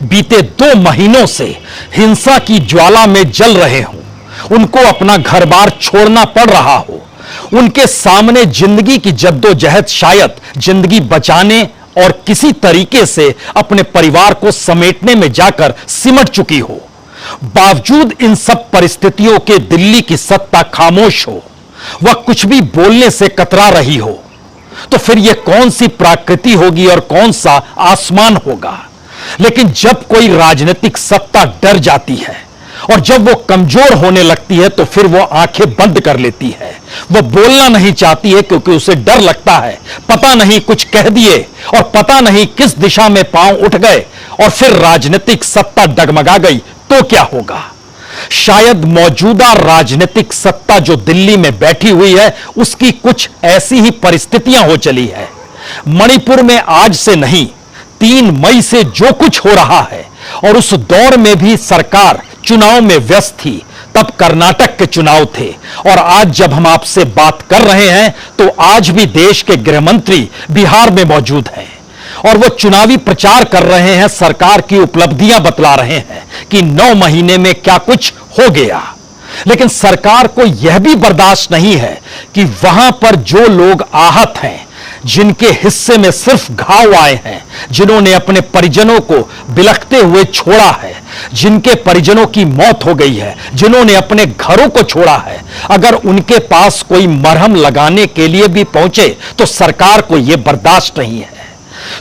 बीते 2 महीनों से हिंसा की ज्वाला में जल रहे हों, उनको अपना घर बार छोड़ना पड़ रहा हो, उनके सामने जिंदगी की जद्दोजहद शायद जिंदगी बचाने और किसी तरीके से अपने परिवार को समेटने में जाकर सिमट चुकी हो, बावजूद इन सब परिस्थितियों के दिल्ली की सत्ता खामोश हो, वह कुछ भी बोलने से कतरा रही हो, तो फिर यह कौन सी प्रकृति होगी और कौन सा आसमान होगा। लेकिन जब कोई राजनीतिक सत्ता डर जाती है और जब वो कमजोर होने लगती है तो फिर वो आंखें बंद कर लेती है। वो बोलना नहीं चाहती है क्योंकि उसे डर लगता है, पता नहीं कुछ कह दिए और पता नहीं किस दिशा में पांव उठ गए और फिर राजनीतिक सत्ता डगमगा गई तो क्या होगा। शायद मौजूदा राजनीतिक सत्ता जो दिल्ली में बैठी हुई है उसकी कुछ ऐसी ही परिस्थितियां हो चली है। मणिपुर में आज से नहीं 3 मई से जो कुछ हो रहा है, और उस दौर में भी सरकार चुनाव में व्यस्त थी, तब कर्नाटक के चुनाव थे, और आज जब हम आपसे बात कर रहे हैं तो आज भी देश के गृह मंत्री बिहार में मौजूद हैं और वो चुनावी प्रचार कर रहे हैं, सरकार की उपलब्धियां बतला रहे हैं कि 9 महीने में क्या कुछ हो गया। लेकिन सरकार को यह भी बर्दाश्त नहीं है कि वहां पर जो लोग आहत हैं, जिनके हिस्से में सिर्फ घाव आए हैं, जिन्होंने अपने परिजनों को बिलखते हुए छोड़ा है, जिनके परिजनों की मौत हो गई है, जिन्होंने अपने घरों को छोड़ा है, अगर उनके पास कोई मरहम लगाने के लिए भी पहुंचे तो सरकार को यह बर्दाश्त नहीं है।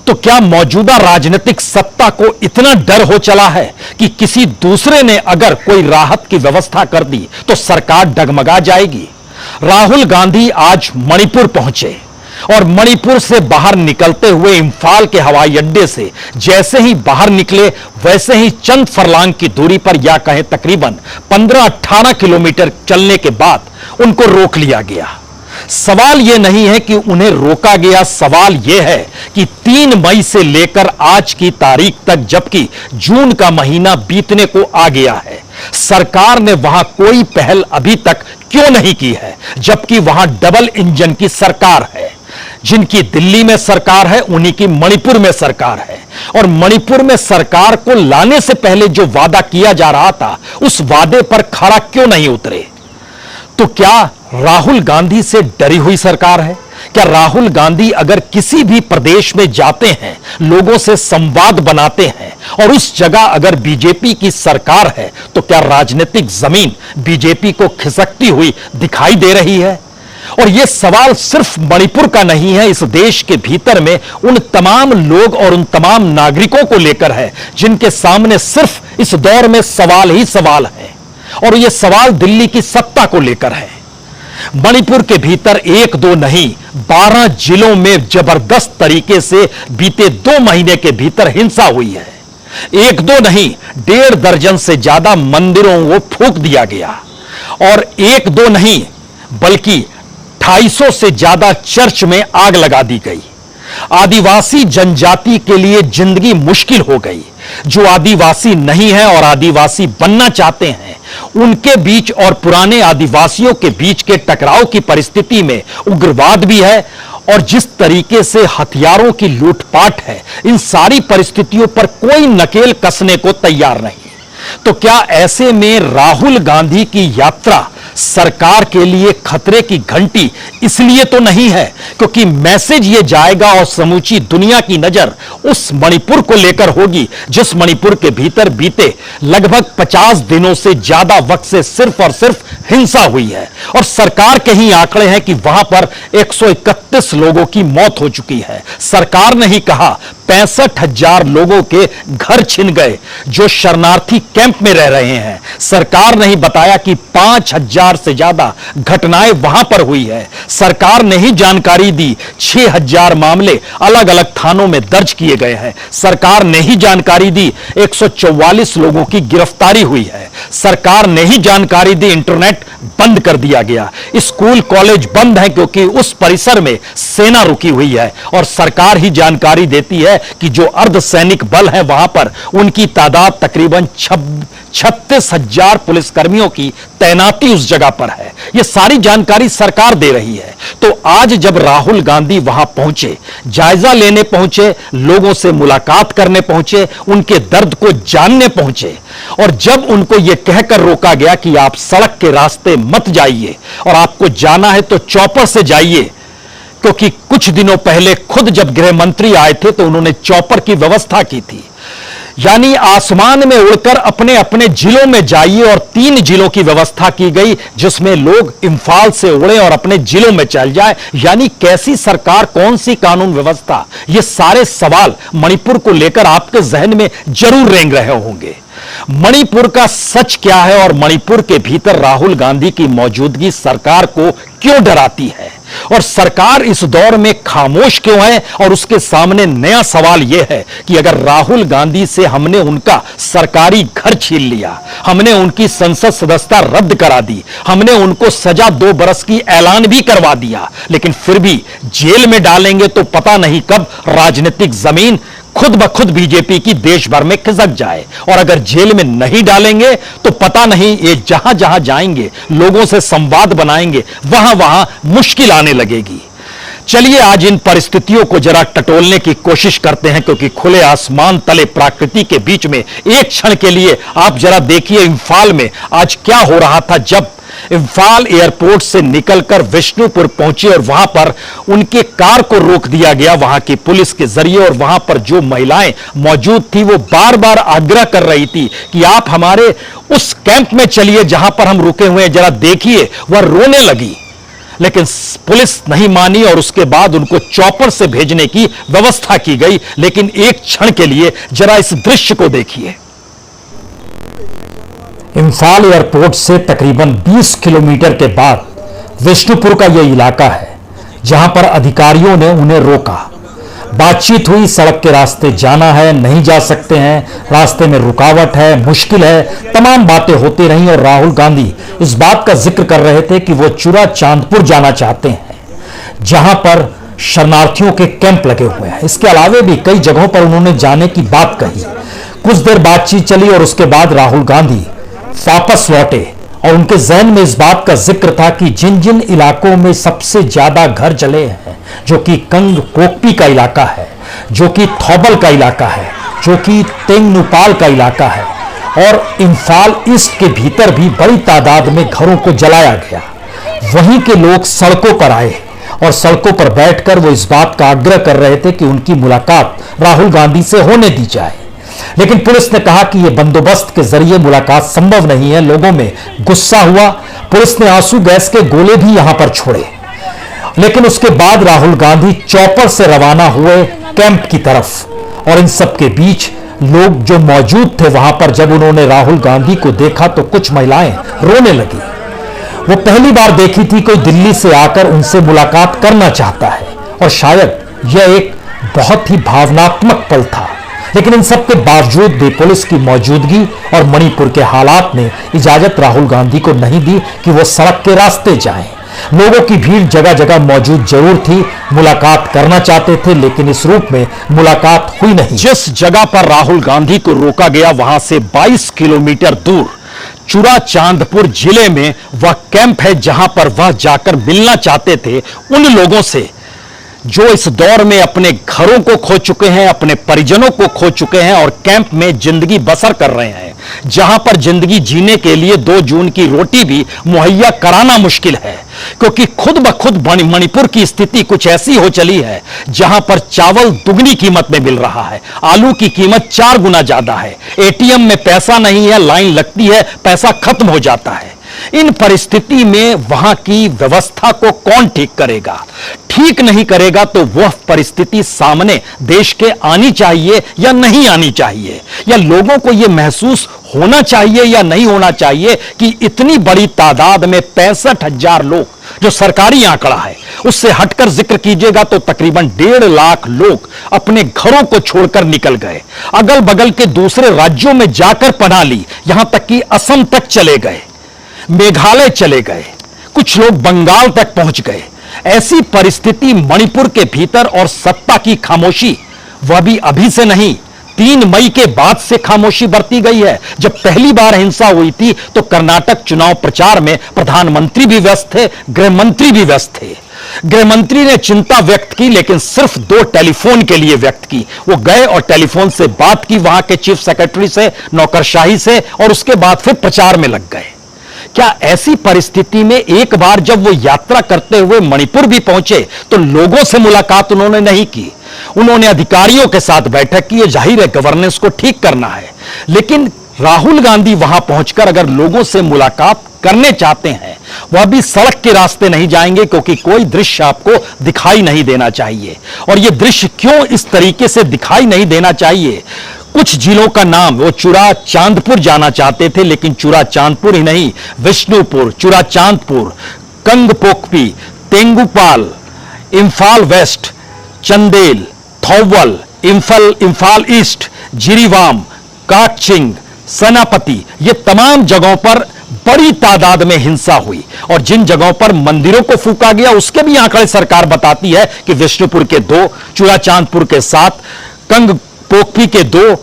तो क्या मौजूदा राजनीतिक सत्ता को इतना डर हो चला है कि किसी दूसरे ने अगर कोई राहत की व्यवस्था कर दी तो सरकार डगमगा जाएगी। राहुल गांधी आज मणिपुर पहुंचे और मणिपुर से बाहर निकलते हुए इंफाल के हवाई अड्डे से जैसे ही बाहर निकले वैसे ही चंद फरलांग की दूरी पर, या कहें तकरीबन 15-18 किलोमीटर चलने के बाद उनको रोक लिया गया। सवाल यह नहीं है कि उन्हें रोका गया, सवाल यह है कि 3 मई से लेकर आज की तारीख तक, जबकि जून का महीना बीतने को आ गया है, सरकार ने वहां कोई पहल अभी तक क्यों नहीं की है, जबकि वहां डबल इंजन की सरकार है। जिनकी दिल्ली में सरकार है उन्हीं की मणिपुर में सरकार है, और मणिपुर में सरकार को लाने से पहले जो वादा किया जा रहा था उस वादे पर खरा क्यों नहीं उतरे। तो क्या राहुल गांधी से डरी हुई सरकार है? क्या राहुल गांधी अगर किसी भी प्रदेश में जाते हैं, लोगों से संवाद बनाते हैं और उस जगह अगर बीजेपी की सरकार है तो क्या राजनीतिक जमीन बीजेपी को खिसकती हुई दिखाई दे रही है? और यह सवाल सिर्फ मणिपुर का नहीं है, इस देश के भीतर में उन तमाम लोग और उन तमाम नागरिकों को लेकर है जिनके सामने सिर्फ इस दौर में सवाल ही सवाल है, और यह सवाल दिल्ली की सत्ता को लेकर है। मणिपुर के भीतर 1-2 नहीं 12 जिलों में जबरदस्त तरीके से बीते 2 महीने के भीतर हिंसा हुई है। 1-2 नहीं 1.5 दर्जन से ज्यादा मंदिरों को फूंक दिया गया, और 1-2 नहीं बल्कि 250 से ज्यादा चर्च में आग लगा दी गई। आदिवासी जनजाति के लिए जिंदगी मुश्किल हो गई। जो आदिवासी नहीं है और आदिवासी बनना चाहते हैं उनके बीच और पुराने आदिवासियों के बीच के टकराव की परिस्थिति में उग्रवाद भी है, और जिस तरीके से हथियारों की लूटपाट है, इन सारी परिस्थितियों पर कोई नकेल कसने को तैयार नहीं। तो क्या ऐसे में राहुल गांधी की यात्रा सरकार के लिए खतरे की घंटी इसलिए तो नहीं है क्योंकि मैसेज ये जाएगा और समूची दुनिया की नजर उस मणिपुर को लेकर होगी जिस मणिपुर के भीतर बीते लगभग 50 दिनों से ज्यादा वक्त से सिर्फ और सिर्फ हिंसा हुई है, और सरकार के ही आंकड़े हैं कि वहां पर 131 लोगों की मौत हो चुकी है। सरकार ने ही कहा 65,000 लोगों के घर छिन गए जो शरणार्थी कैंप में रह रहे हैं। सरकार ने ही बताया कि 5,000 से ज्यादा घटनाएं वहां पर हुई है। सरकार ने ही जानकारी दी 6,000 मामले अलग अलग थानों में दर्ज किए गए हैं। सरकार ने ही जानकारी दी 144 लोगों की गिरफ्तारी हुई है। सरकार ने ही जानकारी दी, इंटरनेट बंद कर दिया गया, स्कूल कॉलेज बंद है क्योंकि उस परिसर में सेना रुकी हुई है और सरकार ही जानकारी देती है कि जो अर्धसैनिक बल है वहां पर उनकी तादाद तकरीबन 36,000 पुलिसकर्मियों की तैनाती उस जगह पर है। यह सारी जानकारी सरकार दे रही है। तो आज जब राहुल गांधी वहां पहुंचे, जायजा लेने पहुंचे, लोगों से मुलाकात करने पहुंचे, उनके दर्द को जानने पहुंचे और जब उनको यह कहकर रोका गया कि आप सड़क के रास्ते मत जाइए और आपको जाना है तो चौपर से जाइए, क्योंकि कुछ दिनों पहले खुद जब गृह मंत्री आए थे तो उन्होंने चौपर की व्यवस्था की थी, यानी आसमान में उड़कर अपने अपने जिलों में जाइए और 3 जिलों की व्यवस्था की गई जिसमें लोग इंफाल से उड़े और अपने जिलों में चल जाए। यानी कैसी सरकार, कौन सी कानून व्यवस्था, ये सारे सवाल मणिपुर को लेकर आपके जहन में जरूर रेंग रहे होंगे। मणिपुर का सच क्या है और मणिपुर के भीतर राहुल गांधी की मौजूदगी सरकार को क्यों डराती है और सरकार इस दौर में खामोश क्यों है? और उसके सामने नया सवाल यह है कि अगर राहुल गांधी से हमने उनका सरकारी घर छीन लिया, हमने उनकी संसद सदस्यता रद्द करा दी, हमने उनको सजा 2 बरस की ऐलान भी करवा दिया, लेकिन फिर भी जेल में डालेंगे तो पता नहीं कब राजनीतिक जमीन खुद ब खुद बीजेपी की देश भर में खिसक जाए। और अगर जेल में नहीं डालेंगे तो पता नहीं ये जहां जहां जाएंगे, लोगों से संवाद बनाएंगे, वहां वहां मुश्किल आने लगेगी। चलिए आज इन परिस्थितियों को जरा टटोलने की कोशिश करते हैं, क्योंकि खुले आसमान तले प्रकृति के बीच में एक क्षण के लिए आप जरा देखिए इंफाल में आज क्या हो रहा था। जब इंफाल एयरपोर्ट से निकलकर विष्णुपुर पहुंचे और वहां पर उनके कार को रोक दिया गया वहां की पुलिस के जरिए, और वहां पर जो महिलाएं मौजूद थी वो बार बार आग्रह कर रही थी कि आप हमारे उस कैंप में चलिए जहां पर हम रुके हुए हैं, जरा देखिए। वह रोने लगी, लेकिन पुलिस नहीं मानी और उसके बाद उनको चौपर से भेजने की व्यवस्था की गई। लेकिन एक क्षण के लिए जरा इस दृश्य को देखिए। इंफाल एयरपोर्ट से तकरीबन 20 किलोमीटर के बाद विष्णुपुर का यह इलाका है जहां पर अधिकारियों ने उन्हें रोका। बातचीत हुई, सड़क के रास्ते जाना है, नहीं जा सकते हैं, रास्ते में रुकावट है, मुश्किल है, तमाम बातें होती रहीं और राहुल गांधी इस बात का जिक्र कर रहे थे कि वो चुरा चांदपुर जाना चाहते हैं जहां पर शरणार्थियों के कैंप लगे हुए हैं। इसके अलावे भी कई जगहों पर उन्होंने जाने की बात कही। कुछ देर बातचीत चली और उसके बाद राहुल गांधी वापस लौटे और उनके जहन में इस बात का जिक्र था कि जिन जिन इलाकों में सबसे ज्यादा घर जले हैं, जो कि कंग कोकपी का इलाका है, जो कि थौबल का इलाका है, जो कि तेंगनुपाल का इलाका है और इंफाल ईस्ट के भीतर भी बड़ी तादाद में घरों को जलाया गया, वहीं के लोग सड़कों पर आए और सड़कों पर बैठकर वो इस बात का आग्रह कर रहे थे कि उनकी मुलाकात राहुल गांधी से होने दी जाए। लेकिन पुलिस ने कहा कि यह बंदोबस्त के जरिए मुलाकात संभव नहीं है। लोगों में गुस्सा हुआ, पुलिस ने आंसू गैस के गोले भी यहां पर छोड़े। लेकिन उसके बाद राहुल गांधी चौपर से रवाना हुए कैंप की तरफ और इन सब के बीच लोग जो मौजूद थे वहां पर जब उन्होंने राहुल गांधी को देखा तो कुछ महिलाएं रोने लगी। वो पहली बार देखी थी कोई दिल्ली से आकर उनसे मुलाकात करना चाहता है और शायद यह एक बहुत ही भावनात्मक पल था। लेकिन इन सब के बावजूद भी पुलिस की मौजूदगी और मणिपुर के हालात ने इजाजत राहुल गांधी को नहीं दी कि वो सड़क के रास्ते जाएं। लोगों की भीड़ जगह जगह मौजूद जरूर थी, मुलाकात करना चाहते थे, लेकिन इस रूप में मुलाकात हुई नहीं। जिस जगह पर राहुल गांधी को रोका गया वहां से 22 किलोमीटर दूर चुरा चांदपुर जिले में वह कैंप है जहां पर वह जाकर मिलना चाहते थे उन लोगों से जो इस दौर में अपने घरों को खो चुके हैं, अपने परिजनों को खो चुके हैं और कैंप में जिंदगी बसर कर रहे हैं, जहां पर जिंदगी जीने के लिए 2 जून की रोटी भी मुहैया कराना मुश्किल है, क्योंकि खुद ब खुद मणिपुर की स्थिति कुछ ऐसी हो चली है जहां पर चावल दुगनी कीमत में मिल रहा है, आलू की कीमत 4 गुना ज्यादा है, एटीएम में पैसा नहीं है, लाइन लगती है, पैसा खत्म हो जाता है। इन परिस्थिति में वहां की व्यवस्था को कौन ठीक करेगा? ठीक नहीं करेगा तो वह परिस्थिति सामने देश के आनी चाहिए या नहीं आनी चाहिए, या लोगों को यह महसूस होना चाहिए या नहीं होना चाहिए कि इतनी बड़ी तादाद में 65,000 लोग, जो सरकारी आंकड़ा है, उससे हटकर जिक्र कीजिएगा तो तकरीबन 1.5 लाख लोग अपने घरों को छोड़कर निकल गए, अगल बगल के दूसरे राज्यों में जाकर पनाह ली, यहां तक कि असम तक चले गए, मेघालय चले गए, कुछ लोग बंगाल तक पहुंच गए। ऐसी परिस्थिति मणिपुर के भीतर, और सत्ता की खामोशी, वह भी अभी से नहीं, 3 मई के बाद से खामोशी बरती गई है। जब पहली बार हिंसा हुई थी तो कर्नाटक चुनाव प्रचार में प्रधानमंत्री भी व्यस्त थे, गृह मंत्री भी व्यस्त थे। गृह मंत्री ने चिंता व्यक्त की, लेकिन सिर्फ 2 टेलीफोन के लिए व्यक्त की। वो गए और टेलीफोन से बात की वहां के चीफ सेक्रेटरी से, नौकरशाही से, और उसके बाद फिर प्रचार में लग गए। क्या ऐसी परिस्थिति में एक बार जब वो यात्रा करते हुए मणिपुर भी पहुंचे तो लोगों से मुलाकात उन्होंने नहीं की? उन्होंने अधिकारियों के साथ बैठक की, जाहिर है गवर्नेंस को ठीक करना है, लेकिन राहुल गांधी वहां पहुंचकर अगर लोगों से मुलाकात करने चाहते हैं, वह भी सड़क के रास्ते नहीं जाएंगे, क्योंकि कोई दृश्य आपको दिखाई नहीं देना चाहिए। और यह दृश्य क्यों इस तरीके से दिखाई नहीं देना चाहिए? कुछ जिलों का नाम वो चुरा चांदपुर जाना चाहते थे, लेकिन चुरा चांदपुर ही नहीं, विष्णुपुर, चुरा चांदपुर, कंगपोकपी, तेंगुपाल, इंफाल वेस्ट, चंदेल, थौवल, इंफाल ईस्ट, जिरीवाम, काकचिंग, सेनापति, ये तमाम जगहों पर बड़ी तादाद में हिंसा हुई। और जिन जगहों पर मंदिरों को फूंका गया उसके भी आंकड़े सरकार बताती है कि विष्णुपुर के 2, चुरा चांदपुर के 7, कंगपोकपी के 2,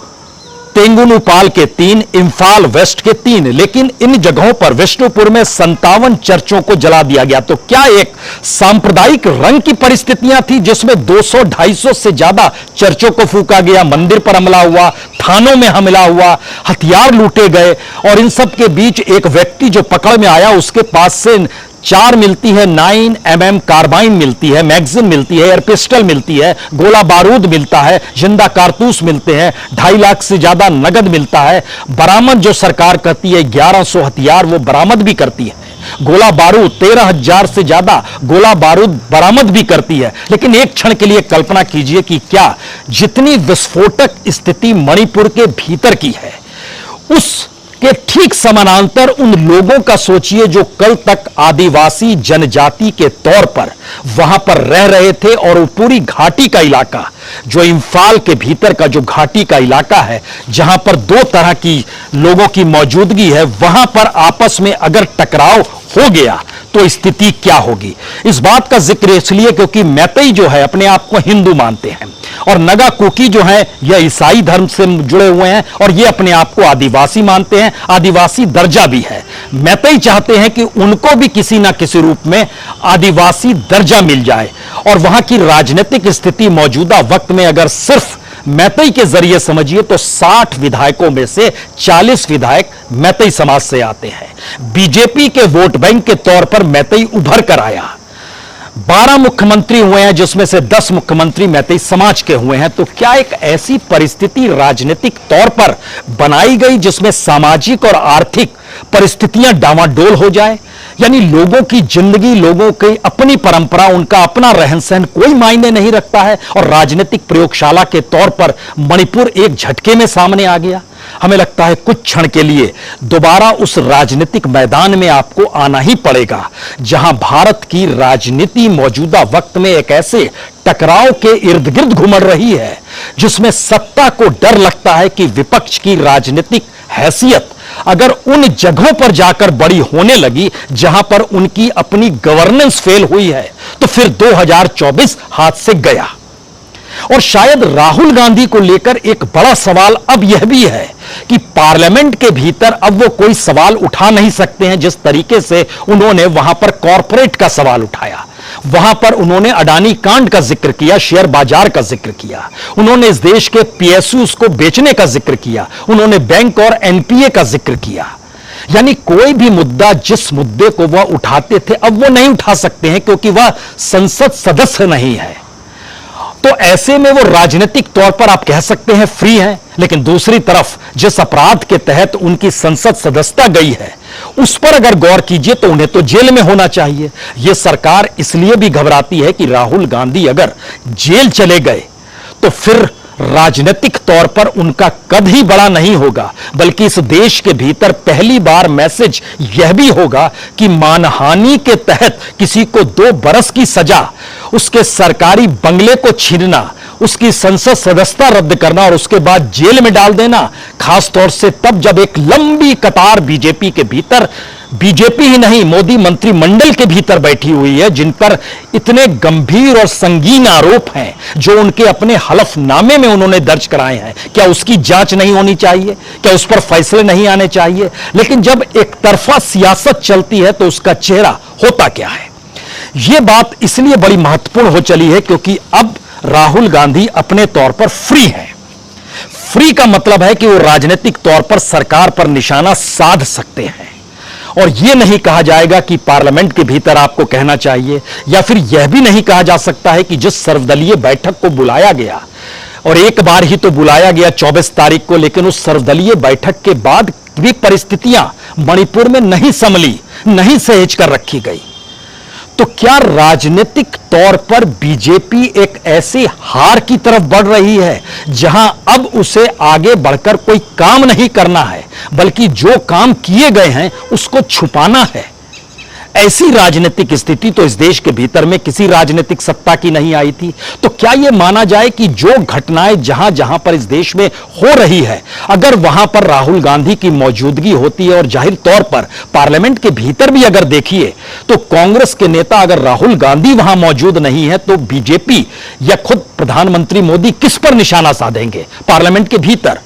तेंगुनुपाल के 3, इंफाल वेस्ट के 3। लेकिन इन जगहों पर विष्णुपुर में 57 चर्चों को जला दिया गया। तो क्या एक सांप्रदायिक रंग की परिस्थितियां थी जिसमें 200-250 से ज्यादा चर्चों को फूंका गया, मंदिर पर हमला हुआ, थानों में हमला हुआ, हथियार लूटे गए, और इन सब के बीच एक व्यक्ति जो पकड़ में आया उसके पास से 4 मिलती है 9mm कार्बाइन मिलती है, मैगजीन मिलती है, एयर पिस्टल मिलती है, गोला बारूद मिलता है, जिंदा कारतूस मिलते हैं, 2.5 लाख से ज्यादा नगद मिलता है। बरामद जो सरकार करती है 1100 हथियार वो बरामद भी करती है, गोला बारूद 13,000 से ज्यादा गोला बारूद बरामद भी करती है। लेकिन एक क्षण के लिए कल्पना कीजिए कि क्या जितनी विस्फोटक स्थिति मणिपुर के भीतर की है, उस के ठीक समानांतर उन लोगों का सोचिए जो कल तक आदिवासी जनजाति के तौर पर वहां पर रह रहे थे, और वो पूरी घाटी का इलाका, जो इंफाल के भीतर का जो घाटी का इलाका है, जहां पर 2 तरह की लोगों की मौजूदगी है, वहां पर आपस में अगर टकराव हो गया तो स्थिति क्या होगी? इस बात का जिक्र इसलिए क्योंकि मैतेई जो है अपने आप को हिंदू मानते हैं, और नगा कुकी जो है यह ईसाई धर्म से जुड़े हुए हैं, और ये अपने आप को आदिवासी मानते हैं, आदिवासी दर्जा भी है। मैतेई चाहते हैं कि उनको भी किसी ना किसी रूप में आदिवासी दर्जा मिल जाए, और वहां की राजनीतिक स्थिति मौजूदा वक्त में अगर सिर्फ मैतेई के जरिए समझिए तो 60 विधायकों में से 40 विधायक मैतेई समाज से आते हैं। बीजेपी के वोट बैंक के तौर पर मैतेई उभर कर आया, 12 मुख्यमंत्री हुए हैं, जिसमें से 10 मुख्यमंत्री मैतेई समाज के हुए हैं। तो क्या एक ऐसी परिस्थिति राजनीतिक तौर पर बनाई गई जिसमें सामाजिक और आर्थिक परिस्थितियां डावाडोल हो जाए? यानी लोगों की जिंदगी, लोगों की अपनी परंपरा, उनका अपना रहन सहन कोई मायने नहीं रखता है, और राजनीतिक प्रयोगशाला के तौर पर मणिपुर एक झटके में सामने आ गया। हमें लगता है कुछ क्षण के लिए दोबारा उस राजनीतिक मैदान में आपको आना ही पड़ेगा, जहां भारत की राजनीति मौजूदा वक्त में एक ऐसे टकराव के इर्द गिर्द घुमड़ रही है जिसमें सत्ता को डर लगता है कि विपक्ष की राजनीतिक हैसियत अगर उन जगहों पर जाकर बड़ी होने लगी जहां पर उनकी अपनी गवर्नेंस फेल हुई है, तो फिर 2024 हाथ से गया। और शायद राहुल गांधी को लेकर एक बड़ा सवाल अब यह भी है कि पार्लियामेंट के भीतर अब वो कोई सवाल उठा नहीं सकते हैं जिस तरीके से उन्होंने वहां पर कॉरपोरेट का सवाल उठाया। वहां पर उन्होंने अडानी कांड का जिक्र किया, शेयर बाजार का जिक्र किया, उन्होंने इस देश के पीएसयूज को बेचने का जिक्र किया, उन्होंने बैंक और एनपीए का जिक्र किया। यानी कोई भी मुद्दा, जिस मुद्दे को वह उठाते थे, अब वो नहीं उठा सकते हैं क्योंकि वह संसद सदस्य नहीं है। तो ऐसे में वो राजनीतिक तौर पर आप कह सकते हैं फ्री हैं, लेकिन दूसरी तरफ जिस अपराध के तहत उनकी संसद सदस्यता गई है उस पर अगर गौर कीजिए तो उन्हें तो जेल में होना चाहिए। यह सरकार इसलिए भी घबराती है कि राहुल गांधी अगर जेल चले गए तो फिर राजनीतिक तौर पर उनका कद ही बड़ा नहीं होगा, बल्कि इस देश के भीतर पहली बार मैसेज यह भी होगा कि मानहानि के तहत किसी को 2 बरस की सजा, उसके सरकारी बंगले को छीनना, उसकी संसद सदस्यता रद्द करना और उसके बाद जेल में डाल देना, खासतौर से तब जब एक लंबी कतार बीजेपी के भीतर, बीजेपी ही नहीं मोदी मंत्रिमंडल के भीतर बैठी हुई है जिन पर इतने गंभीर और संगीन आरोप हैं जो उनके अपने हलफनामे में उन्होंने दर्ज कराए हैं। क्या उसकी जांच नहीं होनी चाहिए? क्या उस पर फैसले नहीं आने चाहिए? लेकिन जब एक तरफा सियासत चलती है तो उसका चेहरा होता क्या है? यह बात इसलिए बड़ी महत्वपूर्ण हो चली है क्योंकि अब राहुल गांधी अपने तौर पर फ्री हैं। फ्री का मतलब है कि वो राजनीतिक तौर पर सरकार पर निशाना साध सकते हैं और यह नहीं कहा जाएगा कि पार्लियामेंट के भीतर आपको कहना चाहिए, या फिर यह भी नहीं कहा जा सकता है कि जिस सर्वदलीय बैठक को बुलाया गया, और एक बार ही तो बुलाया गया 24 तारीख को, लेकिन उस सर्वदलीय बैठक के बाद भी परिस्थितियां मणिपुर में नहीं संभली, नहीं सहेज कर रखी गई। तो क्या राजनीतिक तौर पर बीजेपी एक ऐसी हार की तरफ बढ़ रही है जहां अब उसे आगे बढ़कर कोई काम नहीं करना है, बल्कि जो काम किए गए हैं उसको छुपाना है? ऐसी राजनीतिक स्थिति तो इस देश के भीतर में किसी राजनीतिक सत्ता की नहीं आई थी। तो क्या यह माना जाए कि जो घटनाएं जहां जहां पर इस देश में हो रही है, अगर वहां पर राहुल गांधी की मौजूदगी होती है, और जाहिर तौर पर पार्लियामेंट के भीतर भी अगर देखिए तो कांग्रेस के नेता अगर राहुल गांधी वहां मौजूद नहीं है तो बीजेपी या खुद प्रधानमंत्री मोदी किस पर निशाना साधेंगे? पार्लियामेंट के भीतर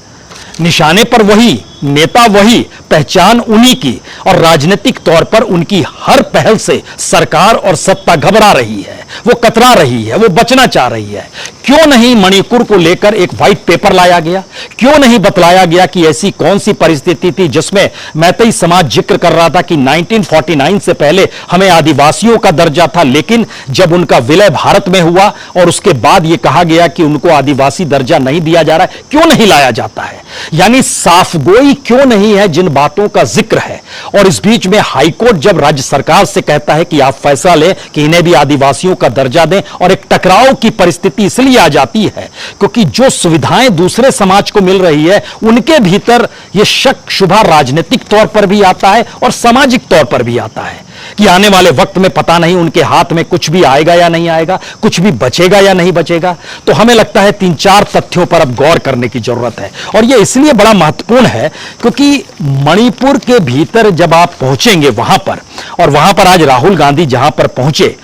निशाने पर वही, नेता वही, पहचान उन्हीं की, और राजनीतिक तौर पर उनकी हर पहल से सरकार और सत्ता घबरा रही है, वो कतरा रही है, वो बचना चाह रही है। क्यों नहीं मणिपुर को लेकर एक व्हाइट पेपर लाया गया? क्यों नहीं बतलाया गया कि ऐसी कौन सी परिस्थिति थी जिसमें मैतेई समाज जिक्र कर रहा था कि 1949 से पहले हमें आदिवासियों का दर्जा था, लेकिन जब उनका विलय भारत में हुआ और उसके बाद यह कहा गया कि उनको आदिवासी दर्जा नहीं दिया जा रहा है, क्यों नहीं लाया जाता है? यानी साफगोई क्यों नहीं है जिन बातों का जिक्र है? और इस बीच में हाईकोर्ट जब राज्य सरकार से कहता है कि आप फैसला लें कि इन्हें भी आदिवासियों का दर्जा दें, और एक टकराव की परिस्थिति इसलिए आ जाती है क्योंकि जो सुविधाएं दूसरे समाज को मिल रही है उनके भीतर यह शक शुबा राजनीतिक तौर पर भी आता है और सामाजिक तौर पर भी आता है कि आने वाले वक्त में पता नहीं उनके हाथ में कुछ भी आएगा या नहीं आएगा, कुछ भी बचेगा या नहीं बचेगा। तो हमें लगता है 3-4 तथ्यों पर अब गौर करने की जरूरत है, और यह इसलिए बड़ा महत्वपूर्ण है क्योंकि मणिपुर के भीतर जब आप पहुंचेंगे वहां पर, और वहां पर आज राहुल गांधी जहां पर पहुंचे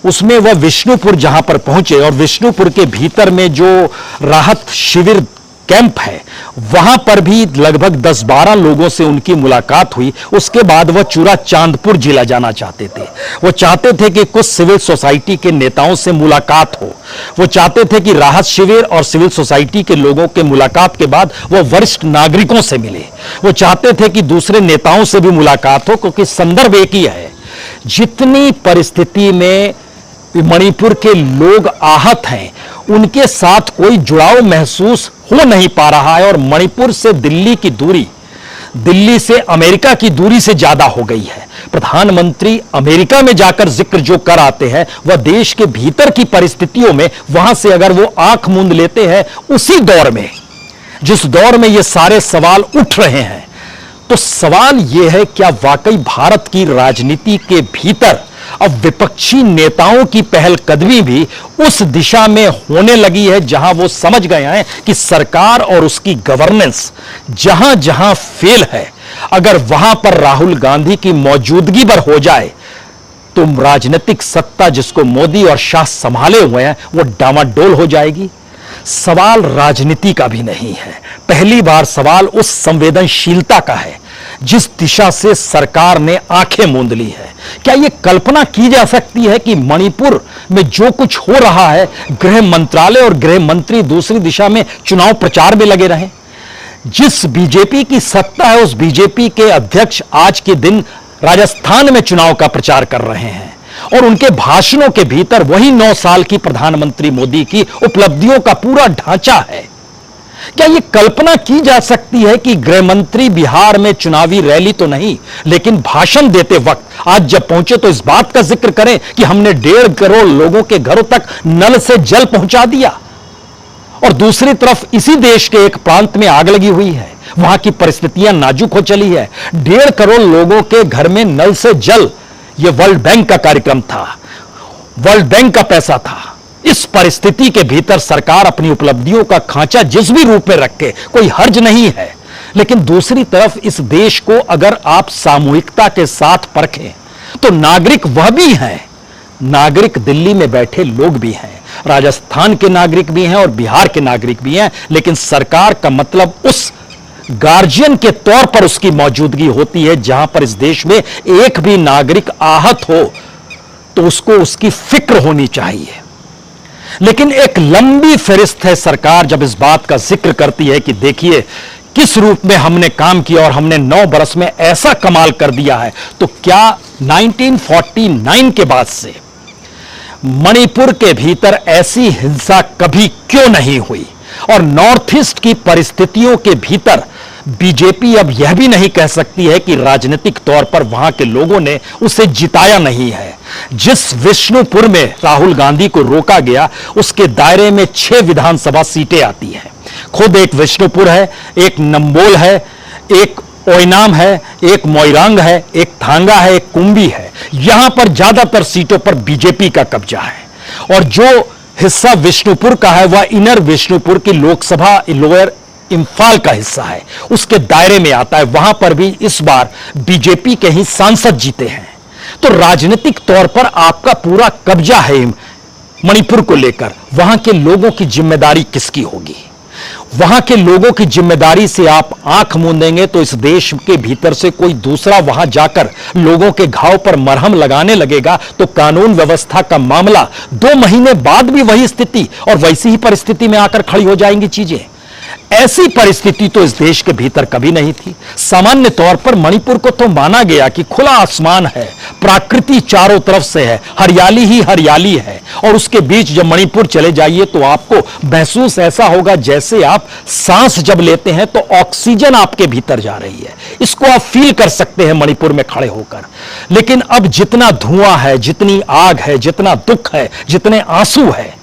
उसमें वह विष्णुपुर जहां पर पहुंचे, और विष्णुपुर के भीतर में जो राहत शिविर कैंप है वहां पर भी लगभग 10-12 लोगों से उनकी मुलाकात हुई। उसके बाद वह चूरा चांदपुर जिला जाना चाहते थे। वो चाहते थे कि कुछ सिविल सोसाइटी के नेताओं से मुलाकात हो, वो चाहते थे कि राहत शिविर और सिविल सोसाइटी के लोगों के मुलाकात के बाद वो वरिष्ठ नागरिकों से मिले, वो चाहते थे कि दूसरे नेताओं से भी मुलाकात हो, क्योंकि संदर्भ एक ही है। जितनी परिस्थिति में मणिपुर के लोग आहत हैं उनके साथ कोई जुड़ाव महसूस हो नहीं पा रहा है, और मणिपुर से दिल्ली की दूरी, दिल्ली से अमेरिका की दूरी से ज्यादा हो गई है। प्रधानमंत्री अमेरिका में जाकर जिक्र जो कर आते हैं वह देश के भीतर की परिस्थितियों में वहां से अगर वो आंख मूंद लेते हैं उसी दौर में, जिस दौर में ये सारे सवाल उठ रहे हैं, तो सवाल यह है क्या वाकई भारत की राजनीति के भीतर अब विपक्षी नेताओं की पहलकदमी भी उस दिशा में होने लगी है जहां वो समझ गए हैं कि सरकार और उसकी गवर्नेंस जहां जहां फेल है, अगर वहां पर राहुल गांधी की मौजूदगी पर हो जाए तो राजनीतिक सत्ता जिसको मोदी और शाह संभाले हुए हैं वो डामाडोल हो जाएगी। सवाल राजनीति का भी नहीं है, पहली बार सवाल उस संवेदनशीलता का है जिस दिशा से सरकार ने आंखें मूंद ली है। क्या यह कल्पना की जा सकती है कि मणिपुर में जो कुछ हो रहा है, गृह मंत्रालय और गृह मंत्री दूसरी दिशा में चुनाव प्रचार में लगे रहें? जिस बीजेपी की सत्ता है उस बीजेपी के अध्यक्ष आज के दिन राजस्थान में चुनाव का प्रचार कर रहे हैं, और उनके भाषणों के भीतर वही 9 साल की प्रधानमंत्री मोदी की उपलब्धियों का पूरा ढांचा है। क्या यह कल्पना की जा सकती है कि गृह मंत्री बिहार में चुनावी रैली तो नहीं लेकिन भाषण देते वक्त आज जब पहुंचे तो इस बात का जिक्र करें कि हमने 1.5 करोड़ लोगों के घरों तक नल से जल पहुंचा दिया? और दूसरी तरफ इसी देश के एक प्रांत में आग लगी हुई है, वहां की परिस्थितियां नाजुक हो चली है। 1.5 करोड़ लोगों के घर में नल से जल, यह वर्ल्ड बैंक का कार्यक्रम था, वर्ल्ड बैंक का पैसा था। इस परिस्थिति के भीतर सरकार अपनी उपलब्धियों का खांचा जिस भी रूप में रखे, कोई हर्ज नहीं है। लेकिन दूसरी तरफ इस देश को अगर आप सामूहिकता के साथ परखें तो नागरिक वह भी हैं, नागरिक दिल्ली में बैठे लोग भी हैं, राजस्थान के नागरिक भी हैं और बिहार के नागरिक भी हैं। लेकिन सरकार का मतलब उस गार्जियन के तौर पर उसकी मौजूदगी होती है जहां पर इस देश में एक भी नागरिक आहत हो तो उसको उसकी फिक्र होनी चाहिए। लेकिन एक लंबी फहरिस्त है सरकार जब इस बात का जिक्र करती है कि देखिए किस रूप में हमने काम किया और हमने 9 बरस में ऐसा कमाल कर दिया है। तो क्या 1949 के बाद से मणिपुर के भीतर ऐसी हिंसा कभी क्यों नहीं हुई? और नॉर्थ ईस्ट की परिस्थितियों के भीतर बीजेपी अब यह भी नहीं कह सकती है कि राजनीतिक तौर पर वहां के लोगों ने उसे जिताया नहीं है। जिस विष्णुपुर में राहुल गांधी को रोका गया उसके दायरे में 6 विधानसभा सीटें आती हैं। खुद एक विष्णुपुर है, एक नंबोल है, एक ओइनाम है, एक मोइरांग है, एक थांगा है, एक कुंभी है। यहां पर ज्यादातर सीटों पर बीजेपी का कब्जा है। और जो हिस्सा विष्णुपुर का है वह इनर विष्णुपुर की लोकसभा लोअर इंफाल का हिस्सा है, उसके दायरे में आता है। वहां पर भी इस बार बीजेपी के ही सांसद जीते हैं। तो राजनीतिक तौर पर आपका पूरा कब्जा है मणिपुर को लेकर। वहां के लोगों की जिम्मेदारी किसकी होगी? वहां के लोगों की जिम्मेदारी से आप आंख मूंदेंगे तो इस देश के भीतर से कोई दूसरा वहां जाकर लोगों के घाव पर मरहम लगाने लगेगा तो कानून व्यवस्था का मामला 2 महीने बाद भी वही स्थिति और वैसी ही परिस्थिति में आकर खड़ी हो जाएंगी चीजें। ऐसी परिस्थिति तो इस देश के भीतर कभी नहीं थी। सामान्य तौर पर मणिपुर को तो माना गया कि खुला आसमान है, प्रकृति चारों तरफ से है, हरियाली ही हरियाली है। और उसके बीच जब मणिपुर चले जाइए तो आपको महसूस ऐसा होगा जैसे आप सांस जब लेते हैं तो ऑक्सीजन आपके भीतर जा रही है। इसको आप फील कर सकते हैं मणिपुर में खड़े होकर। लेकिन अब जितना धुआं है, जितनी आग है, जितना दुख है, जितने आंसू है,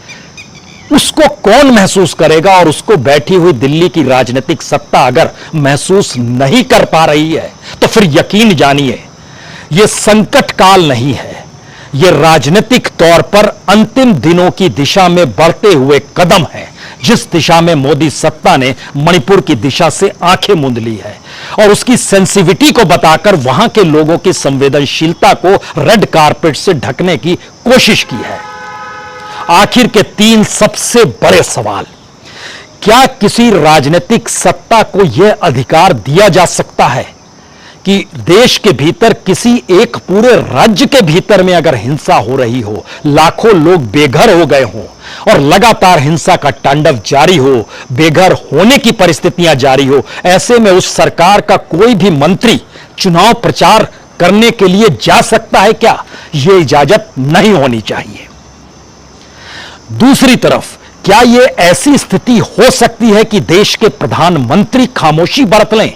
उसको कौन महसूस करेगा? और उसको बैठी हुई दिल्ली की राजनीतिक सत्ता अगर महसूस नहीं कर पा रही है तो फिर यकीन जानिए यह संकट काल नहीं है, यह राजनीतिक तौर पर अंतिम दिनों की दिशा में बढ़ते हुए कदम है। जिस दिशा में मोदी सत्ता ने मणिपुर की दिशा से आंखें मूंद ली है और उसकी सेंसिटिविटी को बताकर वहां के लोगों की संवेदनशीलता को रेड कारपेट से ढकने की कोशिश की है। आखिर के 3 सबसे बड़े सवाल। क्या किसी राजनीतिक सत्ता को यह अधिकार दिया जा सकता है कि देश के भीतर किसी एक पूरे राज्य के भीतर में अगर हिंसा हो रही हो, लाखों लोग बेघर हो गए हों और लगातार हिंसा का तांडव जारी हो, बेघर होने की परिस्थितियां जारी हो, ऐसे में उस सरकार का कोई भी मंत्री चुनाव प्रचार करने के लिए जा सकता है क्या? यह इजाजत नहीं होनी चाहिए। दूसरी तरफ क्या यह ऐसी स्थिति हो सकती है कि देश के प्रधानमंत्री खामोशी बरत लें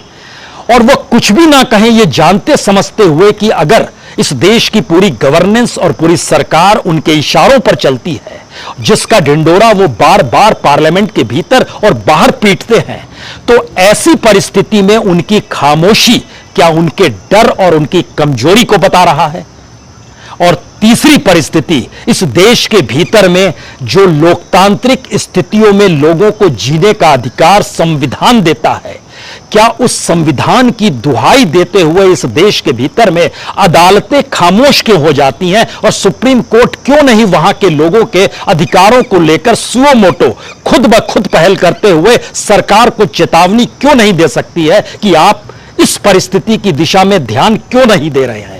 और वह कुछ भी ना कहें, यह जानते समझते हुए कि अगर इस देश की पूरी गवर्नेंस और पूरी सरकार उनके इशारों पर चलती है, जिसका ढिंडोरा वो बार बार पार्लियामेंट के भीतर और बाहर पीटते हैं, तो ऐसी परिस्थिति में उनकी खामोशी क्या उनके डर और उनकी कमजोरी को बता रहा है? और तीसरी परिस्थिति, इस देश के भीतर में जो लोकतांत्रिक स्थितियों में लोगों को जीने का अधिकार संविधान देता है, क्या उस संविधान की दुहाई देते हुए इस देश के भीतर में अदालतें खामोश क्यों हो जाती हैं और सुप्रीम कोर्ट क्यों नहीं वहां के लोगों के अधिकारों को लेकर सुओ मोटो खुद ब खुद पहल करते हुए सरकार को चेतावनी क्यों नहीं दे सकती है कि आप इस परिस्थिति की दिशा में ध्यान क्यों नहीं दे रहे हैं?